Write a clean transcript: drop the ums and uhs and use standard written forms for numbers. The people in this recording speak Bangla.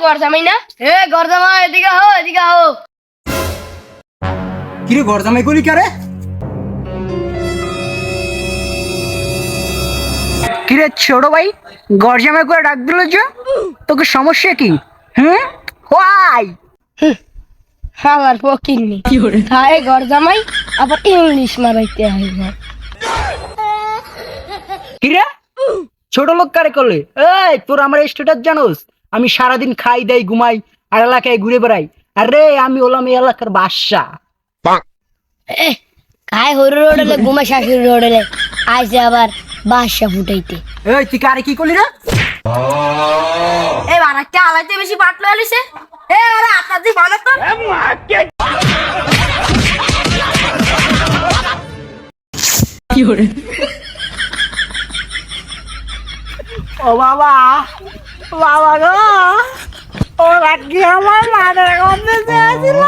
ঘর জামাই না? ঘর জামাই এদিকে হো, এদিকে হো। কিরে ঘর জামাই করি কারে? কিরে ছোট ভাই, ঘর জামাই করে ডাক দিল যে, তোকে সমস্যা কি? হোয়াই? আমার ফকিন্নি তাই ঘর জামাই আবার ইংলিশ মারাইতে হয় না। কিরে ছোট লোক কারে করলে? এই তোর আমার স্ট্যাটাস জানোস? আমি সারাদিন খাই দেই ঘুমাই আর এলাকায় ঘুরে বেড়াই। আরে আমি হলাম এই এলাকার বাদশা। খায় হরু রোডেলে ঘুমাই শাশুড়ি রোডেলে আইসে আবার বাসা ফুটাইতে। এই তুই কারে কি করলি রে? এই বারাকটা আলাইতে বেশি পাটলো আলিছে। আরে আপনার দি ভালো তো ও বাবা, বাবা গো, ও রাখি আমার মানের করতে চেয়েছিল।